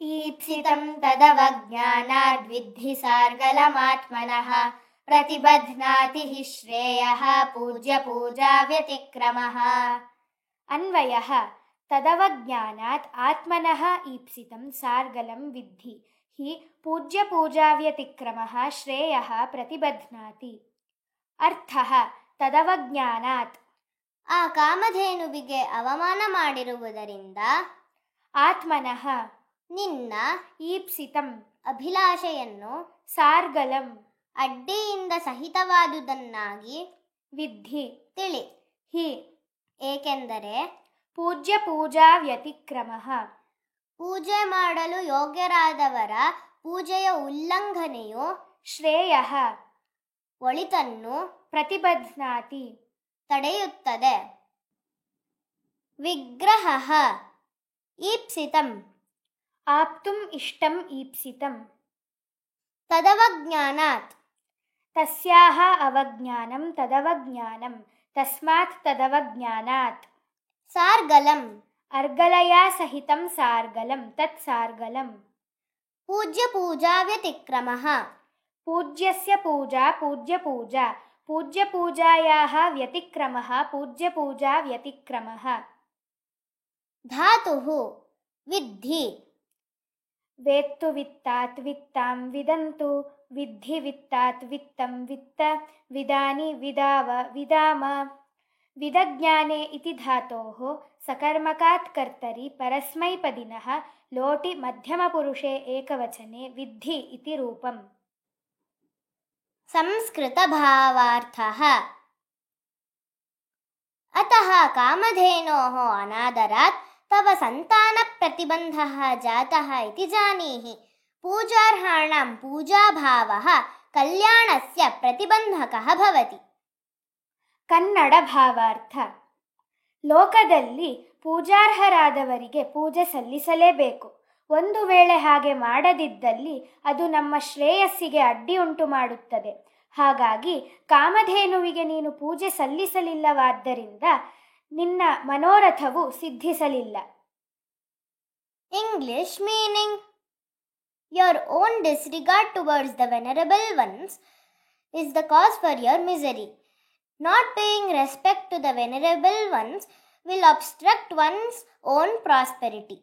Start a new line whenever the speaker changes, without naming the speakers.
ಈಪ್ಸಿತಂ ತದವಜ್ಞಾನಾದ್ವಿದ್ಧಿ ಸಾರ್ಗಲಮಾತ್ಮನಃ ಪ್ರತಿಬಧ್ನಾತಿ ಹಿ ಶ್ರೇಯಃ ಪೂಜ್ಯ ಪೂಜಾ ವ್ಯತಿಕ್ರಮಃ. ಅನ್ವಯಃ ತದವಜ್ಞಾನಾತ್ ಆತ್ಮನಃ ಈಪ್ಸಿತಂ ಸಾರ್ಗಲಂ ವಿದ್ಧಿ ಹಿ ಪೂಜ್ಯ ಪೂಜಾ ವ್ಯತಿಕ್ರಮಃ ಶ್ರೇಯಃ ಪ್ರತಿಬಧ್ನಾತಿ. ಅರ್ಥಃ ತದವಜ್ಞಾನಾತ್
ಆ ಕಾಮಧೇನುವಿಗೆ ಅವಮಾನ ಮಾಡಿರುವುದರಿಂದ
ಆತ್ಮನಃ
ನಿನ್ನ
ಈಪ್ಸಿತಂ
ಅಭಿಲಾಷೆಯನ್ನು
ಸಾರ್ಗಲಂ
ಅಡ್ಡಿಯಿಂದ ಸಹಿತವಾದುದನ್ನಾಗಿ
ವಿದ್ಧಿ
ತಿಳಿ.
ಹಿ
ಏಕೆಂದರೆ
ಪೂಜ್ಯ ಪೂಜಾ ವ್ಯತಿಕ್ರಮಃ
ಪೂಜೆ ಮಾಡಲು ಯೋಗ್ಯರಾದವರ ಪೂಜೆಯ ಉಲ್ಲಂಘನೆಯು
ಶ್ರೇಯಃ
ಒಳಿತನ್ನು
ಪ್ರತಿಬಧ್ನಾತಿ
ತಡೆಯುತ್ತದೆ. ವಿಗ್ರಹಃ ಈಪ್ಸಿತಂ
ಆಪ್ತುಂ ಇಷ್ಟಂ ಈಪ್ಸಿತಂ
ತದವಜ್ಞಾನಾತ್
ತಸ್ಯಾಹ ಅವಜ್ಞಾನಂ ತದವಜ್ಞಾನಂ ತಸ್ಮಾತ್ ತದವಜ್ಞಾನಾತ್.
ಸಾರ್ಗಲಂ
ಅರ್ಗಲಯಾ ಸಹಿತಂ ಸಾರ್ಗಲಂ ತತ್ ಸಾರ್ಗಲಂ.
ಪೂಜ್ಯ ಪೂಜಾ ವ್ಯತಿಕ್ರಮಃ
ಪೂಜ್ಯಸ್ಯ ಪೂಜಾ ಪೂಜ್ಯ ಪೂಜಾ ಪೂಜ್ಯ ಪೂಜಾಯಾಹ ವ್ಯತಿಕ್ರಮಃ ಪೂಜ್ಯ ಪೂಜಾ ವ್ಯತಿಕ್ರಮಃ.
ಧಾತುಃ ವಿದ್ಧಿ
ವೇತ್ತು ವಿತ್ತಾತ್ ವಿತ್ತಾಂ ವಿದಂತು ವಿದ್ಧಿ ವಿತ್ತಾತ್ ವಿತ್ತಂ ವಿತ್ತ ವಿದಾನಿ ವಿದಾವ ವಿದಾಮ. ವಿದಜ್ಞಾನೆ ಇತಿ ಧಾತೋಃ ಸಕರ್ಮಕಾತ್ ಕರ್ತರಿ ಪರಸ್ಮೈಪದಿನಃ ಲೋಟಿ ಮಧ್ಯಮಪುರುಷೇ ಏಕವಚನೆ ವಿದ್ಧಿ ಇತಿ ರೂಪಂ.
ಸಂಸ್ಕೃತ ಭಾವಾರ್ಥಃ ಅತಃ ಕಾಮಧೇನೋಃ ಅನಾದರಾತ್ ತವ ಸಂತಾನ ಪ್ರತಿಬಂಧಃ ಜಾತಃ ಇತಿ ಜಾನೀಹಿ. ಪೂಜಾರ್ಹಾಣಾಂ ಪೂಜಾಭಾವಃ ಕಲ್ಯಾಣಸ್ಯ ಪ್ರತಿಬಂಧಕಃ ಭವತಿ.
ಕನ್ನಡ ಭಾವಾರ್ಥ. ಲೋಕದಲ್ಲಿ ಪೂಜಾರ್ಹರಾದವರಿಗೆ ಪೂಜೆ ಸಲ್ಲಿಸಲೇಬೇಕು. ಒಂದು ವೇಳೆ ಹಾಗೆ ಮಾಡದಿದ್ದಲ್ಲಿ ಅದು ನಮ್ಮ ಶ್ರೇಯಸ್ಸಿಗೆ ಅಡ್ಡಿ ಉಂಟು ಮಾಡುತ್ತದೆ. ಹಾಗಾಗಿ ಕಾಮಧೇನುವಿಗೆ ನೀನು ಪೂಜೆ ಸಲ್ಲಿಸಲಿಲ್ಲವಾದ್ದರಿಂದ ನಿನ್ನ ಮನೋರಥವು ಸಿದ್ಧಿಸಲಿಲ್ಲ.
English meaning: Your own disregard towards the venerable ones is the cause for your misery. Not paying respect to the venerable ones will obstruct one's own prosperity.